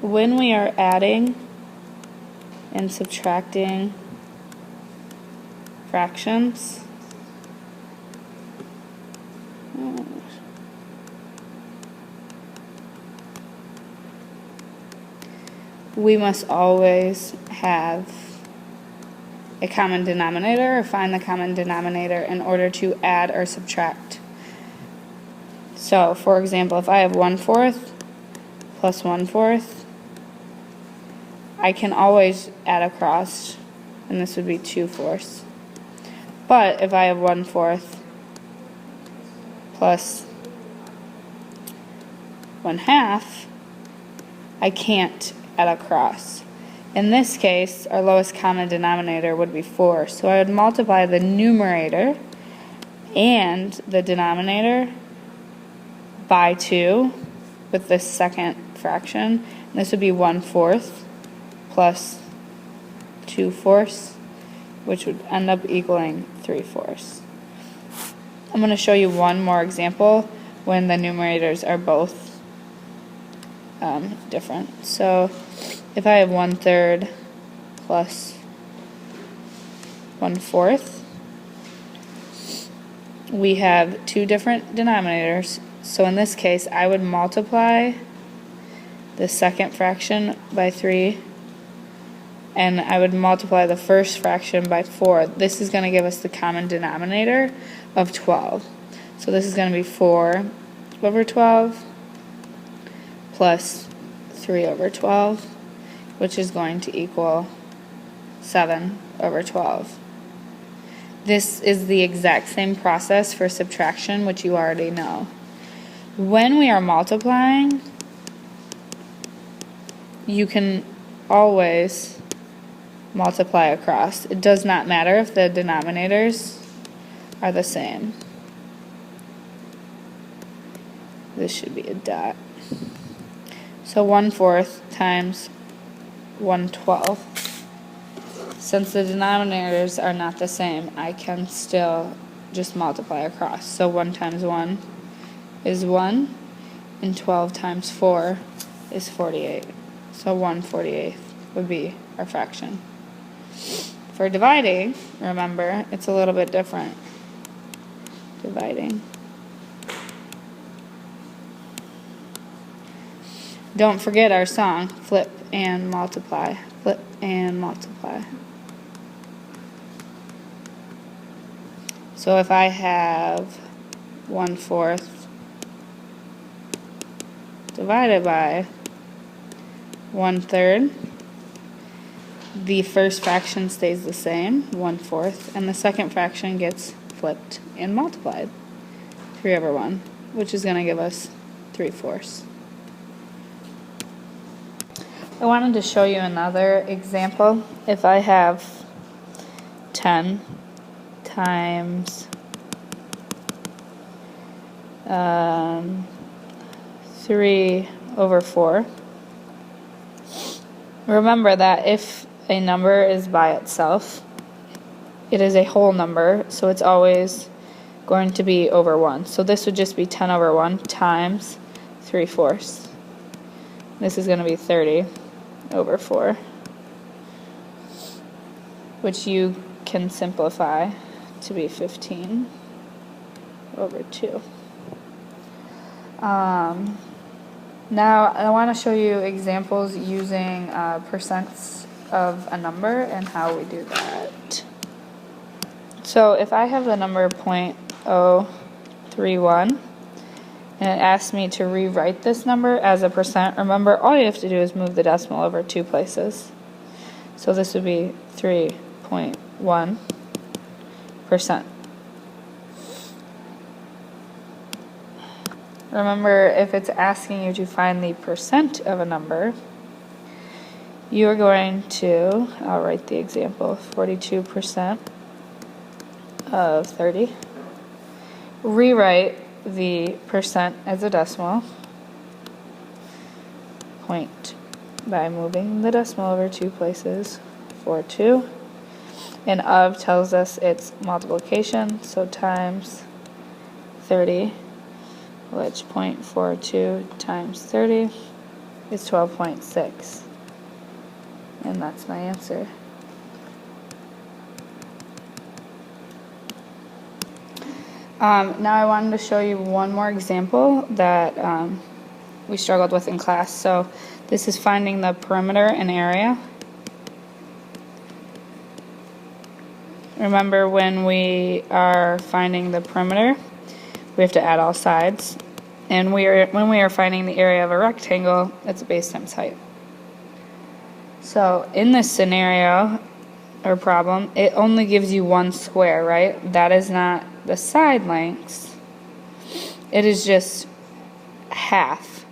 when we are adding and subtracting fractions, we must always have a common denominator or find the common denominator in order to add or subtract. So, for example, if I have 1/4 plus 1/4, I can always add across, and this would be 2/4. But if I have 1/4 plus 1/2, I can't add across. In this case, our lowest common denominator would be 4. So I would multiply the numerator and the denominator by 2 with the second fraction. And this would be 1/4 plus 2/4, which would end up equaling 3/4. I'm going to show you one more example when the numerators are both different. So if I have 1/3 plus 1/4, we have two different denominators. So in this case, I would multiply the second fraction by 3, and I would multiply the first fraction by 4. This is going to give us the common denominator of 12. So this is going to be 4 over 12 plus 3 over 12, which is going to equal 7 over 12. This is the exact same process for subtraction, which you already know. When we are multiplying, you can always multiply across. It does not matter if the denominators are the same. This should be a dot. So 1/4 times 1/12. Since the denominators are not the same, I can still just multiply across. So 1 times 1 is 1, and 12 times 4 is 48. So 1/48 would be our fraction. For dividing, remember, it's a little bit different. Dividing. Don't forget our song, flip and multiply, flip and multiply. So if I have 1/4 divided by 1/3, the first fraction stays the same, 1/4, and the second fraction gets flipped and multiplied, 3 over 1, which is going to give us 3/4. I wanted to show you another example. If I have 10 times 3 over 4, remember that if a number is by itself, it is a whole number, so it's always going to be over 1. So this would just be 10 over 1 times 3/4. This is going to be 30 over 4, which you can simplify to be 15 over 2. Now I want to show you examples using percents of a number and how we do that. So if I have the number 0.031 and it asks me to rewrite this number as a percent, remember all you have to do is move the decimal over 2 places. So this would be 3.1%. Remember, if it's asking you to find the percent of a number, you are going to, I'll write the example, 42% of 30. Rewrite the percent as a decimal point by moving the decimal over 2 places for 2. And of tells us it's multiplication, so times 30, which 0.42 times 30 is 12.6. And that's my answer. Now I wanted to show you one more example that we struggled with in class. So this is finding the perimeter and area. Remember, when we are finding the perimeter, we have to add all sides. And when we are finding the area of a rectangle, it's base times height. So in this scenario or problem, it only gives you one square, right? That is not the side lengths. It is just half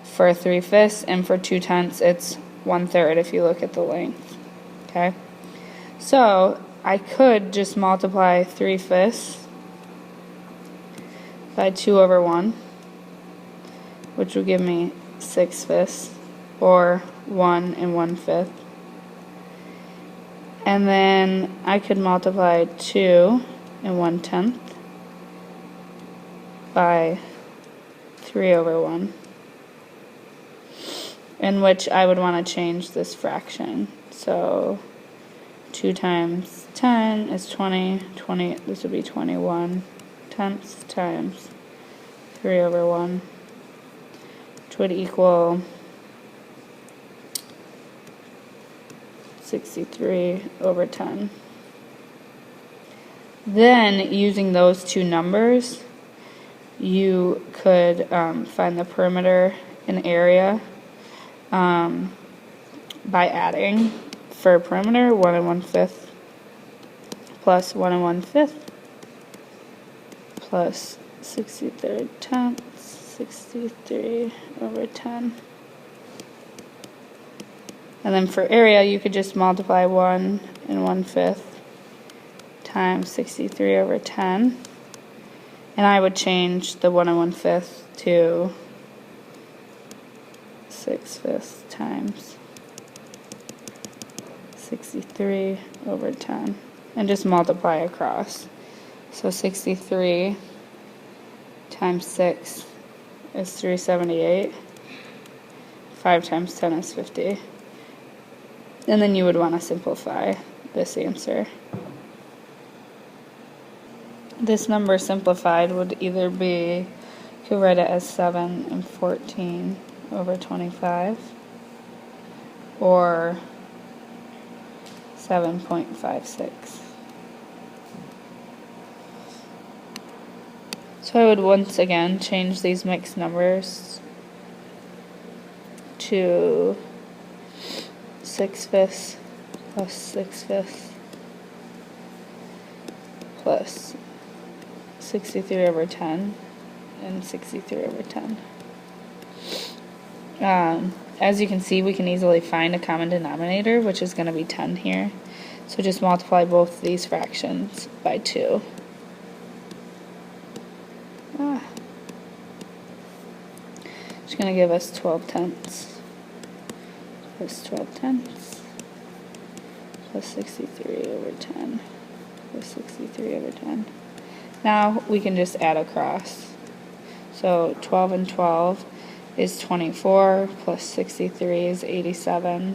for 3/5, and for 2/10 it's 1/3 if you look at the length. Okay? So I could just multiply 3/5 by 2/1, which will give me 6/5, or 1 1/5. And then I could multiply 2 1/10 by 3/1, in which I would want to change this fraction. So 2 times 10 is 20, this would be 21/10 times 3/1, which would equal 63/10. Then, using those two numbers, you could find the perimeter and area by adding, for perimeter, 1 1/5 plus 1 1/5 plus 63/10, 63/10. And then for area, you could just multiply 1 1/5 times 63/10. And I would change the 1 1/5 to 6/5 times 63/10. And just multiply across. So 63 times 6 is 378. 5 times 10 is 50. And then you would want to simplify this answer. This number simplified would either be, you could write it as 7 14/25, or 7.56. So I would once again change these mixed numbers to 6/5 plus 6/5 plus 63/10 and 63/10. As you can see, we can easily find a common denominator, which is going to be 10 here. So just multiply both these fractions by 2. It's going to give us 12/10 plus 12/10 plus 63/10 plus 63/10. Now we can just add across. So 12 and 12 is 24, plus 63 is 87,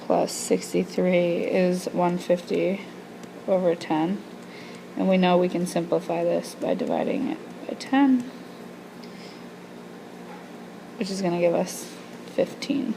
plus 63 is 150/10. And we know we can simplify this by dividing it by 10, which is going to give us 15.